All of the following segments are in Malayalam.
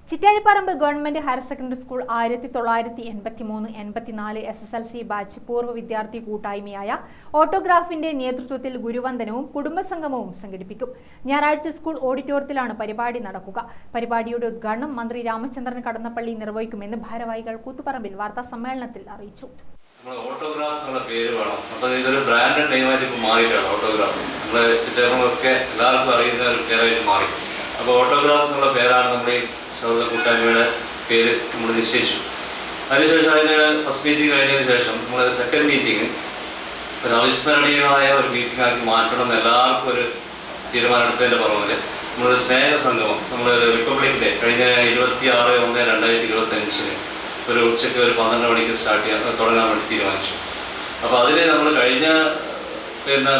Chittariparamba government higher secondary school 1983-84 SSLC batch പൂർവ്വ വിദ്യാർത്ഥി കൂട്ടായ്മയായ ഓട്ടോഗ്രാഫിന്റെ നേതൃത്വത്തിൽ ഗുരുവന്ദനവും കുടുംബസംഗമവും സംഘടിപ്പിക്കും. ഞായറാഴ്ച സ്കൂൾ ഓഡിറ്റോറിയത്തിലാണ് പരിപാടി നടക്കുക. പരിപാടിയുടെ ഉദ്ഘാടനം മന്ത്രി രാമചന്ദ്രൻ കടന്നപ്പള്ളി നിർവഹിക്കുമെന്ന് ഭാരവാഹികൾ കൂത്തുപറമ്പിൽ വാർത്താ സമ്മേളനത്തിൽ അറിയിച്ചു. ഓട്ടോഗ്രാഫ് എന്നുള്ള പേര് വേണം. അപ്പോൾ ഇതൊരു ബ്രാൻഡഡ് നെയിമായിട്ട് ഇപ്പോൾ മാറിയിട്ടാണ് ഓട്ടോഗ്രാഫ്. നമ്മളെ ചിറ്റേറൊക്കെ എല്ലാവർക്കും അറിയുന്ന ഒരു പേരായിട്ട് മാറി. അപ്പോൾ ഓട്ടോഗ്രാഫ് എന്നുള്ള പേരാണ് നമ്മുടെ ഈ സൗഹൃദ കൂട്ടായ്മയുടെ പേര് നമ്മൾ നിശ്ചയിച്ചു. അതിനുശേഷം അതിൻ്റെ ഫസ്റ്റ് മീറ്റിംഗ് കഴിഞ്ഞതിന് ശേഷം നമ്മൾ സെക്കൻഡ് മീറ്റിംഗ് ഒരു അവിസ്മരണീയമായ ഒരു മീറ്റിംഗ് ആക്കി മാറ്റണം എന്ന് എല്ലാവർക്കും ഒരു തീരുമാനം എടുത്തതിൻ്റെ പുറമെ നമ്മളൊരു സ്നേഹസംഗമം നമ്മൾ റിപ്പബ്ലിക് ഡേ കഴിഞ്ഞ 26/1/2025 ഒരു ഉച്ചയ്ക്ക് ഒരു 12 മണിക്ക് തുടങ്ങാൻ വേണ്ടി തീരുമാനിച്ചു. അപ്പോൾ അതിൽ നമ്മൾ കഴിഞ്ഞ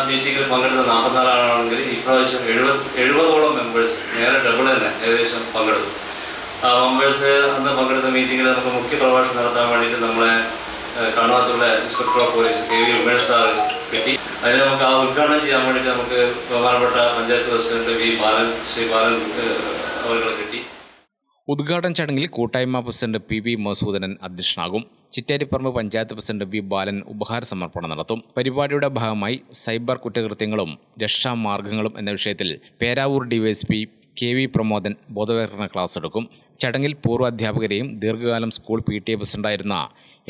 മീറ്റിങ്ങിൽ പങ്കെടുത്ത 44 ആളാണെങ്കിൽ ഇപ്രാവശ്യം 70ഓളം മെമ്പേഴ്സ് നേരെ ഡബിൾ തന്നെ ഏകദേശം പങ്കെടുത്തു. ആ മെമ്പേഴ്സ് അന്ന് പങ്കെടുത്ത മീറ്റിങ്ങിൽ നമുക്ക് മുഖ്യ പ്രഭാഷണം നടത്താൻ വേണ്ടിയിട്ട് നമ്മളെ കണ്ണൂത്തുള്ള inspector of police KV Umesh sir കിട്ടി. അതിന് നമുക്ക് ആ ഉദ്ഘാടനം ചെയ്യാൻ വേണ്ടിയിട്ട് നമുക്ക് ബഹുമാനപ്പെട്ട പഞ്ചായത്ത് പ്രസിഡന്റ് ശ്രീ ബാലൻ അവർക്ക് കിട്ടി. ഉദ്ഘാടന ചടങ്ങിൽ കൂട്ടായ്മ പ്രസിഡന്റ് PV മസൂദനൻ അധ്യക്ഷനാകും. ചിറ്റാരിപ്പറമ്പ് പഞ്ചായത്ത് പ്രസിഡന്റ് V ബാലൻ ഉപഹാര സമർപ്പണം നടത്തും. പരിപാടിയുടെ ഭാഗമായി സൈബർ കുറ്റകൃത്യങ്ങളും രക്ഷാമാർഗങ്ങളും എന്ന വിഷയത്തിൽ പേരാവൂർ DYSP KV പ്രമോദൻ ബോധവൽക്കരണ ക്ലാസ് എടുക്കും. ചടങ്ങിൽ പൂർവ്വ അധ്യാപകരെയും ദീർഘകാലം സ്കൂൾ PTA പ്രസിഡന്റായിരുന്ന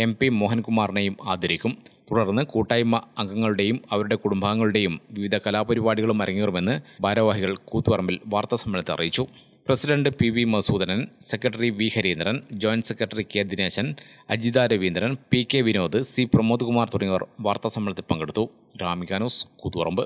MP മോഹൻകുമാറിനെയും ആദരിക്കും. തുടർന്ന് കൂട്ടായ്മ അംഗങ്ങളുടെയും അവരുടെ കുടുംബാംഗങ്ങളുടെയും വിവിധ കലാപരിപാടികളും അരങ്ങേറുമെന്ന് ഭാരവാഹികൾ കൂത്തുപറമ്പിൽ വാർത്താസമ്മേളനത്തിൽ അറിയിച്ചു. President PV Masudanan, secretary V Hareendran, joint secretary K Dineshan, Ajitha Raveendran, PK Vinod, C Pramod Kumar തുടങ്ങിയവർ വാർത്താസമ്മേളനത്തിൽ പങ്കെടുത്തു. രാമിക ന്യൂസ്, കൂത്തുപറമ്പ്.